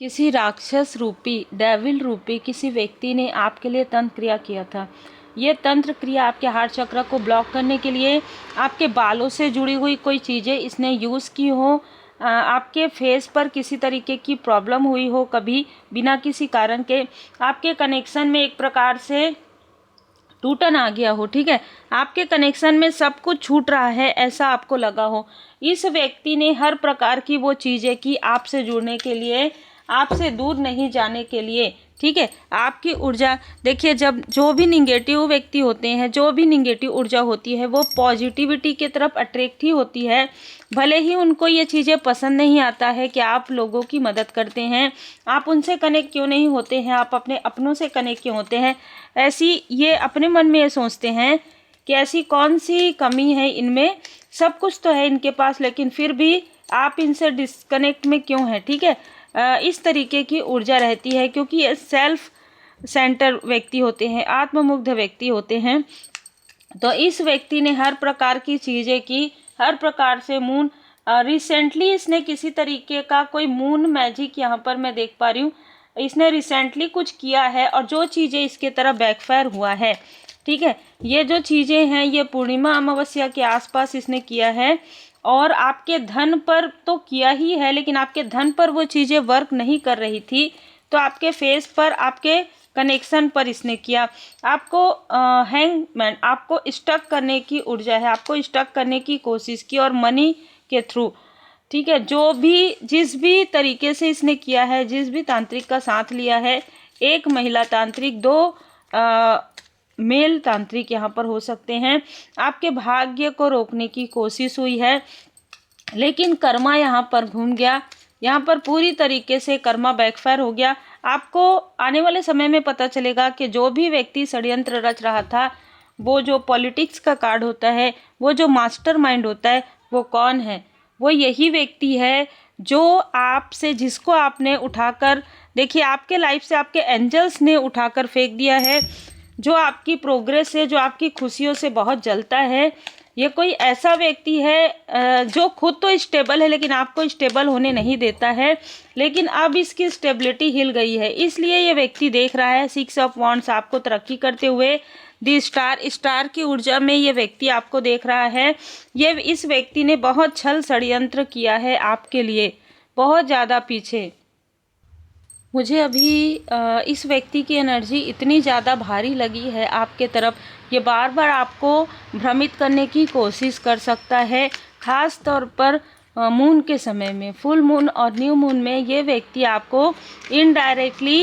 किसी राक्षस रूपी डेविल रूपी किसी व्यक्ति ने आपके लिए तंत्र क्रिया किया था। ये तंत्र क्रिया आपके हार्ट चक्र को ब्लॉक करने के लिए, आपके बालों से जुड़ी हुई कोई चीज़ें इसने यूज़ की हो, आपके फेस पर किसी तरीके की प्रॉब्लम हुई हो कभी बिना किसी कारण के, आपके कनेक्शन में एक प्रकार से टूटन आ गया हो, ठीक है, आपके कनेक्शन में सब कुछ छूट रहा है ऐसा आपको लगा हो। इस व्यक्ति ने हर प्रकार की वो चीज़ें की आपसे जुड़ने के लिए, आपसे दूर नहीं जाने के लिए, ठीक है। आपकी ऊर्जा देखिए, जब जो भी निगेटिव व्यक्ति होते हैं, जो भी निगेटिव ऊर्जा होती है वो पॉजिटिविटी की तरफ अट्रैक्ट ही होती है। भले ही उनको ये चीज़ें पसंद नहीं आता है कि आप लोगों की मदद करते हैं, आप उनसे कनेक्ट क्यों नहीं होते हैं, आप अपने अपनों से कनेक्ट क्यों होते हैं, ऐसी ये अपने मन में ये सोचते हैं कि ऐसी कौन सी कमी है इनमें, सब कुछ तो है इनके पास लेकिन फिर भी आप इनसे डिस्कनेक्ट में क्यों हैं, ठीक है। इस तरीके की ऊर्जा रहती है क्योंकि ये सेल्फ सेंटर व्यक्ति होते हैं, आत्ममुग्ध व्यक्ति होते हैं। तो इस व्यक्ति ने हर प्रकार की चीज़ें की, हर प्रकार से मून रिसेंटली इसने किसी तरीके का कोई मून मैजिक यहाँ पर मैं देख पा रही हूँ, इसने रिसेंटली कुछ किया है और जो चीज़ें इसके तरफ बैकफायर हुआ है, ठीक है। ये जो चीज़ें हैं ये पूर्णिमा अमावस्या के आसपास इसने किया है और आपके धन पर तो किया ही है लेकिन आपके धन पर वो चीज़ें वर्क नहीं कर रही थी, तो आपके फेस पर, आपके कनेक्शन पर इसने किया। आपको हैंगमैन, आपको स्टक करने की ऊर्जा है, आपको स्टक करने की कोशिश की और मनी के थ्रू, ठीक है। जो भी जिस भी तरीके से इसने किया है, जिस भी तांत्रिक का साथ लिया है, एक महिला तांत्रिक, दो मेल तांत्रिक यहाँ पर हो सकते हैं, आपके भाग्य को रोकने की कोशिश हुई है लेकिन कर्मा यहाँ पर घूम गया, यहाँ पर पूरी तरीके से कर्मा बैकफायर हो गया। आपको आने वाले समय में पता चलेगा कि जो भी व्यक्ति षड्यंत्र रच रहा था, वो जो पॉलिटिक्स का कार्ड होता है, वो जो मास्टरमाइंड होता है, वो कौन है, वो यही व्यक्ति है जो आपसे, जिसको आपने उठाकर, देखिए आपके लाइफ से आपके एंजल्स ने उठाकर फेंक दिया है, जो आपकी प्रोग्रेस है, जो आपकी खुशियों से बहुत जलता है। ये कोई ऐसा व्यक्ति है जो खुद तो स्टेबल है लेकिन आपको स्टेबल होने नहीं देता है, लेकिन अब इसकी स्टेबिलिटी हिल गई है, इसलिए ये व्यक्ति देख रहा है 6 ऑफ वॉन्ड्स आपको तरक्की करते हुए। दी स्टार की ऊर्जा में ये व्यक्ति आपको देख रहा है। ये इस व्यक्ति ने बहुत छल षड्यंत्र किया है आपके लिए, बहुत ज़्यादा पीछे। मुझे अभी इस व्यक्ति की एनर्जी इतनी ज़्यादा भारी लगी है आपके तरफ, ये बार बार आपको भ्रमित करने की कोशिश कर सकता है, ख़ास तौर पर मून के समय में, फुल मून और न्यू मून में ये व्यक्ति आपको इनडायरेक्टली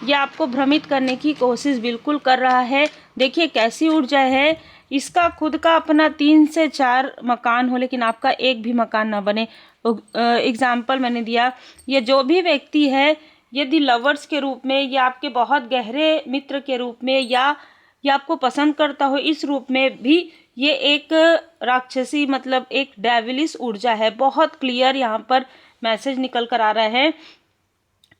ये आपको भ्रमित करने की कोशिश बिल्कुल कर रहा है। देखिए कैसी ऊर्जा है, इसका खुद का अपना 3 से 4 मकान हो लेकिन आपका एक भी मकान ना बने। एग्जाम्पल मैंने दिया, ये जो भी व्यक्ति है, यदि लवर्स के रूप में या आपके बहुत गहरे मित्र के रूप में या आपको पसंद करता हो इस रूप में भी, ये एक राक्षसी मतलब एक डेविलिश ऊर्जा है। बहुत क्लियर यहाँ पर मैसेज निकल कर आ रहा है।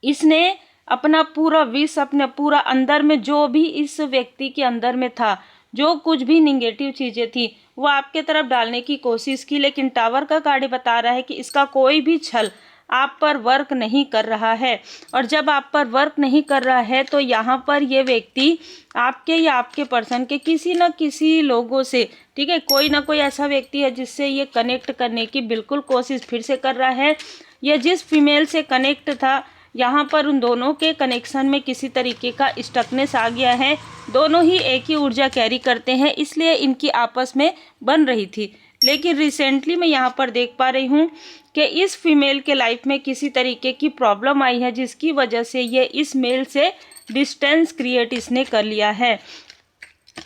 इसने अपना पूरा विष, अपने पूरा अंदर में जो भी इस व्यक्ति के अंदर में था, जो कुछ भी निगेटिव चीज़ें थी, वो आपके तरफ डालने की कोशिश की, लेकिन टावर का कार्ड बता रहा है कि इसका कोई भी छल आप पर वर्क नहीं कर रहा है। और जब आप पर वर्क नहीं कर रहा है तो यहाँ पर ये व्यक्ति आपके या आपके पर्सन के किसी न किसी लोगों से, ठीक है, कोई ना कोई ऐसा व्यक्ति है जिससे ये कनेक्ट करने की बिल्कुल कोशिश फिर से कर रहा है। ये जिस फीमेल से कनेक्ट था, यहाँ पर उन दोनों के कनेक्शन में किसी तरीके का स्टकनेस आ गया है। दोनों ही एक ही ऊर्जा कैरी करते हैं, इसलिए इनकी आपस में बन रही थी। लेकिन रिसेंटली मैं यहाँ पर देख पा रही हूँ कि इस फीमेल के लाइफ में किसी तरीके की प्रॉब्लम आई है, जिसकी वजह से ये इस मेल से डिस्टेंस क्रिएट इसने कर लिया है।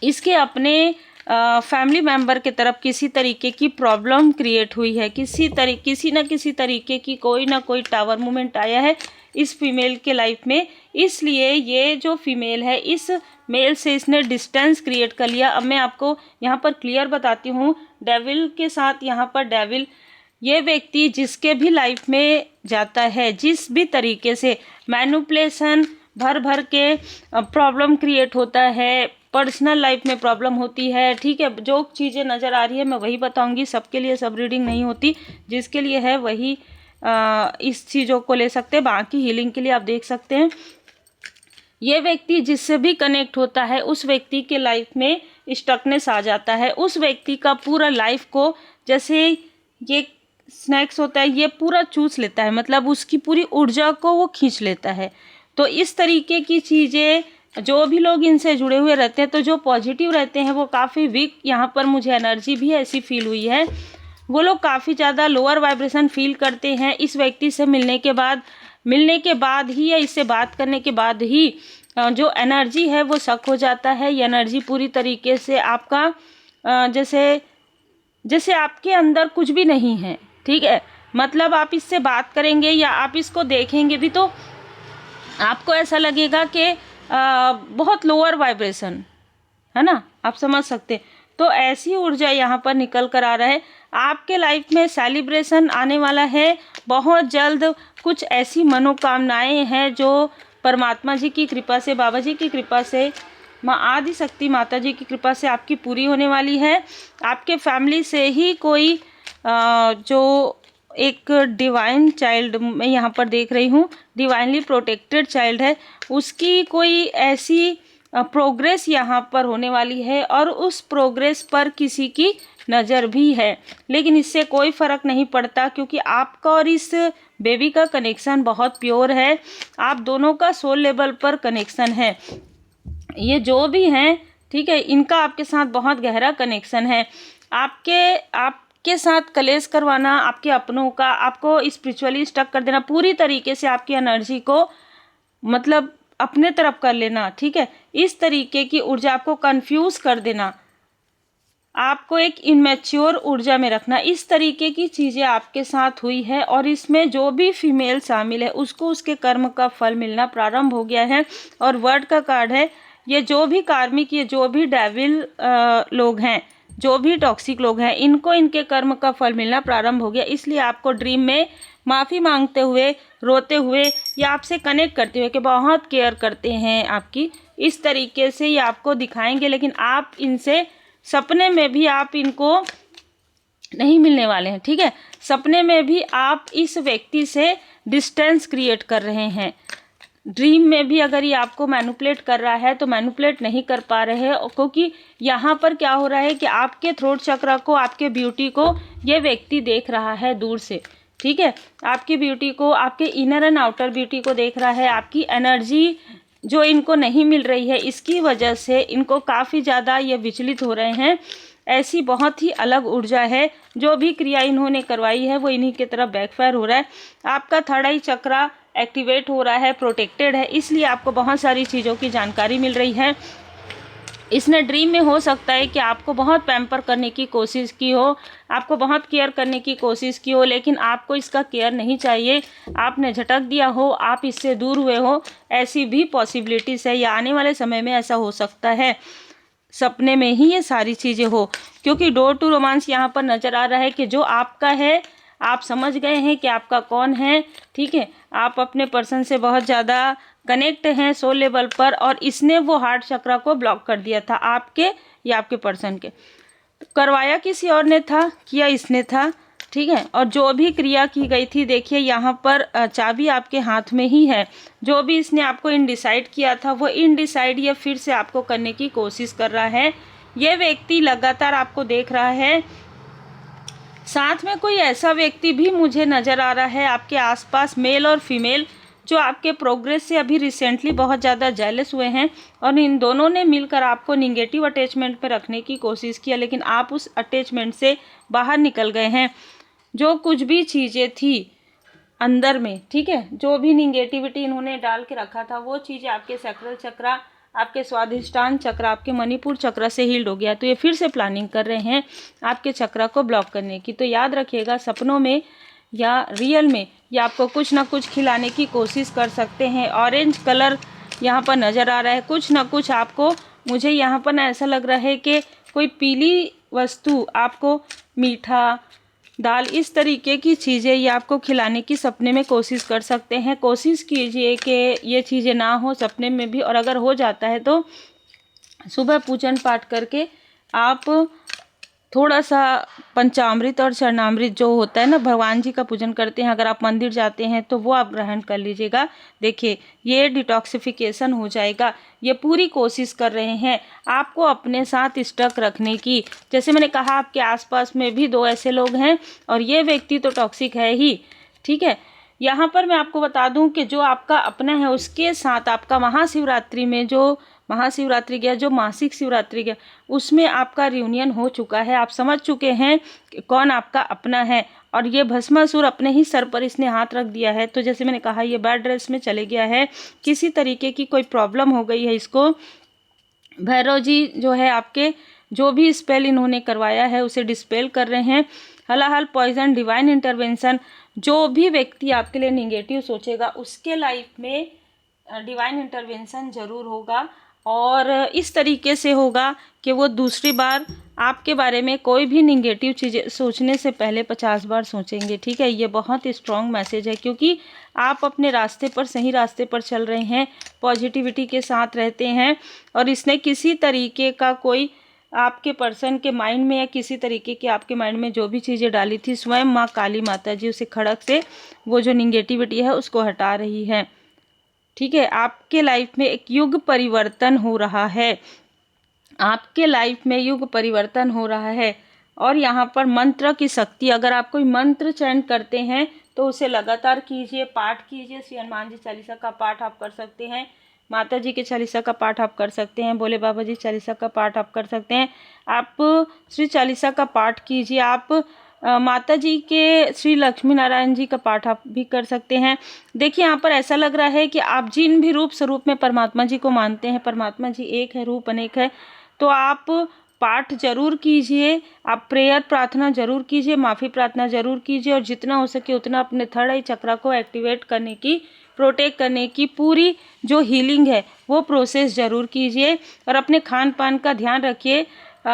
इसके अपने फैमिली मेम्बर के तरफ किसी तरीके की प्रॉब्लम क्रिएट हुई है, किसी न किसी तरीके की कोई ना कोई टावर मूवमेंट आया है इस फीमेल के लाइफ में, इसलिए ये जो फीमेल है इस मेल से इसने डिस्टेंस क्रिएट कर लिया। अब मैं आपको यहाँ पर क्लियर बताती हूँ, डेविल के साथ यहाँ पर डेविल, ये व्यक्ति जिसके भी लाइफ में जाता है, जिस भी तरीके से मैनिपुलेशन भर भर के प्रॉब्लम क्रिएट होता है, पर्सनल लाइफ में प्रॉब्लम होती है, ठीक है, जो चीज़ें नज़र आ रही है मैं वही बताऊंगी, सबके लिए सब रीडिंग नहीं होती, जिसके लिए है वही इस चीज़ों को ले सकते हैं। बाकी हीलिंग के लिए आप देख सकते हैं ये व्यक्ति जिससे भी कनेक्ट होता है उस व्यक्ति के लाइफ में स्टकनेस आ जाता है। उस व्यक्ति का पूरा लाइफ को जैसे ये स्नैक्स होता है ये पूरा चूस लेता है, मतलब उसकी पूरी ऊर्जा को वो खींच लेता है। तो इस तरीके की चीज़ें जो भी लोग इनसे जुड़े हुए रहते हैं, तो जो पॉजिटिव रहते हैं वो काफ़ी वीक, यहाँ पर मुझे एनर्जी भी ऐसी फील हुई है, वो लोग काफ़ी ज़्यादा लोअर वाइब्रेशन फील करते हैं इस व्यक्ति से मिलने के बाद ही या इससे बात करने के बाद ही जो एनर्जी है वो शक हो जाता है। ये एनर्जी पूरी तरीके से आपका जैसे आपके अंदर कुछ भी नहीं है, ठीक है। मतलब आप इससे बात करेंगे या आप इसको देखेंगे भी तो आपको ऐसा लगेगा कि बहुत लोअर वाइब्रेशन है ना, आप समझ सकते हैं। तो ऐसी ऊर्जा यहाँ पर निकल कर आ रहा है। आपके लाइफ में सेलिब्रेशन आने वाला है बहुत जल्द। कुछ ऐसी मनोकामनाएं हैं जो परमात्मा जी की कृपा से, बाबा जी की कृपा से, माँ आदि शक्ति माता जी की कृपा से आपकी पूरी होने वाली है। आपके फैमिली से ही कोई जो एक डिवाइन चाइल्ड मैं यहाँ पर देख रही हूँ, डिवाइनली प्रोटेक्टेड चाइल्ड है, उसकी कोई ऐसी प्रोग्रेस यहाँ पर होने वाली है और उस प्रोग्रेस पर किसी की नज़र भी है। लेकिन इससे कोई फ़र्क नहीं पड़ता क्योंकि आपका और इस बेबी का कनेक्शन बहुत प्योर है। आप दोनों का सोल लेवल पर कनेक्शन है। ये जो भी हैं, ठीक है, इनका आपके साथ बहुत गहरा कनेक्शन है। आपके साथ कलेश करवाना, आपके अपनों का आपको स्पिरिचुअली स्टक कर देना, पूरी तरीके से आपकी एनर्जी को मतलब अपने तरफ कर लेना, ठीक है, इस तरीके की ऊर्जा आपको कंफ्यूज कर देना, आपको एक इनमेच्योर ऊर्जा में रखना, इस तरीके की चीज़ें आपके साथ हुई है। और इसमें जो भी फीमेल शामिल है उसको उसके कर्म का फल मिलना प्रारंभ हो गया है। और वर्ड का कार्ड है, ये जो भी कार्मिक, ये जो भी डेविल लोग हैं, जो भी टॉक्सिक लोग हैं, इनको इनके कर्म का फल मिलना प्रारंभ हो गया। इसलिए आपको ड्रीम में माफ़ी मांगते हुए, रोते हुए या आपसे कनेक्ट करते हुए कि बहुत केयर करते हैं आपकी, इस तरीके से ये आपको दिखाएंगे। लेकिन आप इनसे सपने में भी आप इनको नहीं मिलने वाले हैं, ठीक है। सपने में भी आप इस व्यक्ति से डिस्टेंस क्रिएट कर रहे हैं। ड्रीम में भी अगर ये आपको मैनिपुलेट कर रहा है तो मैनिपुलेट नहीं कर पा रहे हैं, क्योंकि यहाँ पर क्या हो रहा है कि आपके थ्रोट चक्र को, आपके ब्यूटी को ये व्यक्ति देख रहा है दूर से, ठीक है। आपकी ब्यूटी को, आपके इनर एंड आउटर ब्यूटी को देख रहा है। आपकी एनर्जी जो इनको नहीं मिल रही है, इसकी वजह से इनको काफ़ी ज़्यादा ये विचलित हो रहे हैं। ऐसी बहुत ही अलग ऊर्जा है, जो भी क्रिया इन्होंने करवाई है वो इन्हीं की तरफ बैकफायर हो रहा है। आपका थर्ड आई चक्रा एक्टिवेट हो रहा है, प्रोटेक्टेड है, इसलिए आपको बहुत सारी चीज़ों की जानकारी मिल रही है। इसने ड्रीम में हो सकता है कि आपको बहुत पैम्पर करने की कोशिश की हो, आपको बहुत केयर करने की कोशिश की हो, लेकिन आपको इसका केयर नहीं चाहिए, आपने झटक दिया हो, आप इससे दूर हुए हो, ऐसी भी पॉसिबिलिटीज़ है। या आने वाले समय में ऐसा हो सकता है, सपने में ही ये सारी चीज़ें हो, क्योंकि डोर टू रोमांस यहाँ पर नज़र आ रहा है कि जो आपका है आप समझ गए हैं कि आपका कौन है, ठीक है। आप अपने पर्सन से बहुत ज़्यादा कनेक्ट हैं सोल लेवल पर, और इसने वो हार्ट चक्रा को ब्लॉक कर दिया था आपके या आपके पर्सन के। करवाया किसी और ने था, किया इसने था, ठीक है। और जो भी क्रिया की गई थी, देखिए यहाँ पर चाबी आपके हाथ में ही है। जो भी इसने आपको इनडिसाइड किया था वो इनडिसाइड ये फिर से आपको करने की कोशिश कर रहा है। ये व्यक्ति लगातार आपको देख रहा है। साथ में कोई ऐसा व्यक्ति भी मुझे नज़र आ रहा है आपके आसपास, मेल और फीमेल, जो आपके प्रोग्रेस से अभी रिसेंटली बहुत ज़्यादा जेलस हुए हैं, और इन दोनों ने मिलकर आपको निगेटिव अटैचमेंट पे रखने की कोशिश किया, लेकिन आप उस अटैचमेंट से बाहर निकल गए हैं। जो कुछ भी चीज़ें थी अंदर में, ठीक है, जो भी निगेटिविटी इन्होंने डाल के रखा था, वो चीज़ें आपके सैक्रल चक्रा, आपके स्वाधिष्ठान चक्र, आपके मणिपुर चक्र से हील्ड हो गया। तो ये फिर से प्लानिंग कर रहे हैं आपके चक्र को ब्लॉक करने की। तो याद रखिएगा, सपनों में या रियल में ये आपको कुछ ना कुछ खिलाने की कोशिश कर सकते हैं। ऑरेंज कलर यहाँ पर नज़र आ रहा है, कुछ ना कुछ आपको, मुझे यहाँ पर ना ऐसा लग रहा है कि कोई पीली वस्तु आपको, मीठा, दाल, इस तरीके की चीज़ें ये आपको खिलाने की सपने में कोशिश कर सकते हैं। कोशिश कीजिए कि ये चीज़ें ना हो सपने में भी, और अगर हो जाता है तो सुबह पूजन पाठ करके आप थोड़ा सा पंचामृत और चरणामृत जो होता है ना, भगवान जी का पूजन करते हैं, अगर आप मंदिर जाते हैं तो वो आप ग्रहण कर लीजिएगा। देखिए ये डिटॉक्सिफिकेशन हो जाएगा। ये पूरी कोशिश कर रहे हैं आपको अपने साथ स्टक रखने की। जैसे मैंने कहा आपके आसपास में भी 2 ऐसे लोग हैं और ये व्यक्ति तो टॉक्सिक है ही, ठीक है। यहाँ पर मैं आपको बता दूं कि जो आपका अपना है उसके साथ आपका महाशिवरात्रि में जो महाशिवरात्रि गया, जो मासिक शिवरात्रि गया, उसमें आपका रियूनियन हो चुका है। आप समझ चुके हैं कि कौन आपका अपना है। और ये भस्मासुर अपने ही सर पर इसने हाथ रख दिया है। तो जैसे मैंने कहा ये बैड ड्रेस में चले गया है, किसी तरीके की कोई प्रॉब्लम हो गई है इसको। भैरव जी जो है आपके जो भी स्पेल इन्होंने करवाया है उसे डिस्पेल कर रहे हैं। हलाहल पॉइजन डिवाइन इंटरवेंशन। जो भी व्यक्ति आपके लिए निगेटिव सोचेगा उसके लाइफ में डिवाइन इंटरवेंशन ज़रूर होगा, और इस तरीके से होगा कि वो दूसरी बार आपके बारे में कोई भी निगेटिव चीज़ें सोचने से पहले 50 बार सोचेंगे, ठीक है। ये बहुत ही स्ट्रॉन्ग मैसेज है, क्योंकि आप अपने रास्ते पर, सही रास्ते पर चल रहे हैं, पॉजिटिविटी के साथ रहते हैं, और इसने किसी तरीके का कोई आपके पर्सन के माइंड में या किसी तरीके के आपके माइंड में जो भी चीज़ें डाली थी, स्वयं माँ काली माता जी उसे खड़क से वो जो निगेटिविटी है उसको हटा रही है, ठीक है। आपके लाइफ में एक युग परिवर्तन हो रहा है, आपके लाइफ में युग परिवर्तन हो रहा है। और यहाँ पर मंत्र की शक्ति, अगर आप कोई मंत्र चयन करते हैं तो उसे लगातार कीजिए, पाठ कीजिए। श्री हनुमान जी चालीसा का पाठ आप कर सकते हैं, माता जी के चालीसा का पाठ आप कर सकते हैं, भोले बाबा जी चालीसा का पाठ आप कर सकते हैं। आप श्री चालीसा का पाठ कीजिए। आप माता जी के श्री लक्ष्मी नारायण जी का पाठ आप भी कर सकते हैं। देखिए यहाँ पर ऐसा लग रहा है कि आप जिन भी रूप स्वरूप में परमात्मा जी को मानते हैं, परमात्मा जी एक है, रूप अनेक है, तो आप पाठ जरूर कीजिए, आप प्रेयर प्रार्थना जरूर कीजिए, माफ़ी प्रार्थना जरूर कीजिए, और जितना हो सके उतना अपने थर्ड आई चक्र को एक्टिवेट करने की, प्रोटेक्ट करने की पूरी जो हीलिंग है वो प्रोसेस ज़रूर कीजिए। और अपने खान पान का ध्यान रखिए।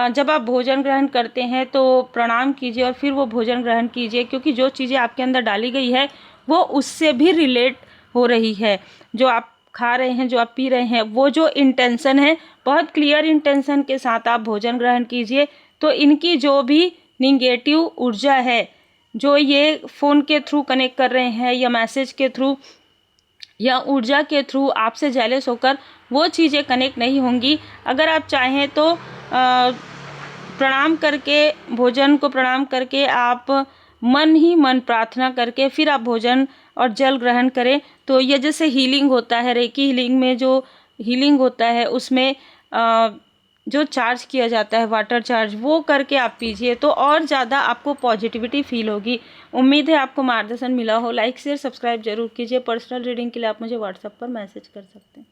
जब आप भोजन ग्रहण करते हैं तो प्रणाम कीजिए और फिर वो भोजन ग्रहण कीजिए, क्योंकि जो चीज़ें आपके अंदर डाली गई है वो उससे भी रिलेट हो रही है। जो आप खा रहे हैं, जो आप पी रहे हैं, वो जो इंटेंशन है, बहुत क्लियर इंटेंशन के साथ आप भोजन ग्रहण कीजिए। तो इनकी जो भी निगेटिव ऊर्जा है, जो ये फ़ोन के थ्रू कनेक्ट कर रहे हैं या मैसेज के थ्रू या ऊर्जा के थ्रू आपसे जेलस होकर, वो चीज़ें कनेक्ट नहीं होंगी। अगर आप चाहें तो प्रणाम करके, भोजन को प्रणाम करके, आप मन ही मन प्रार्थना करके फिर आप भोजन और जल ग्रहण करें, तो ये जैसे हीलिंग होता है, रेकी हीलिंग में जो हीलिंग होता है उसमें जो चार्ज किया जाता है, वाटर चार्ज, वो करके आप पीजिए तो और ज़्यादा आपको पॉजिटिविटी फील होगी। उम्मीद है आपको मार्गदर्शन मिला हो। लाइक शेयर सब्सक्राइब जरूर कीजिए। पर्सनल रीडिंग के लिए आप मुझे व्हाट्सएप पर मैसेज कर सकते हैं।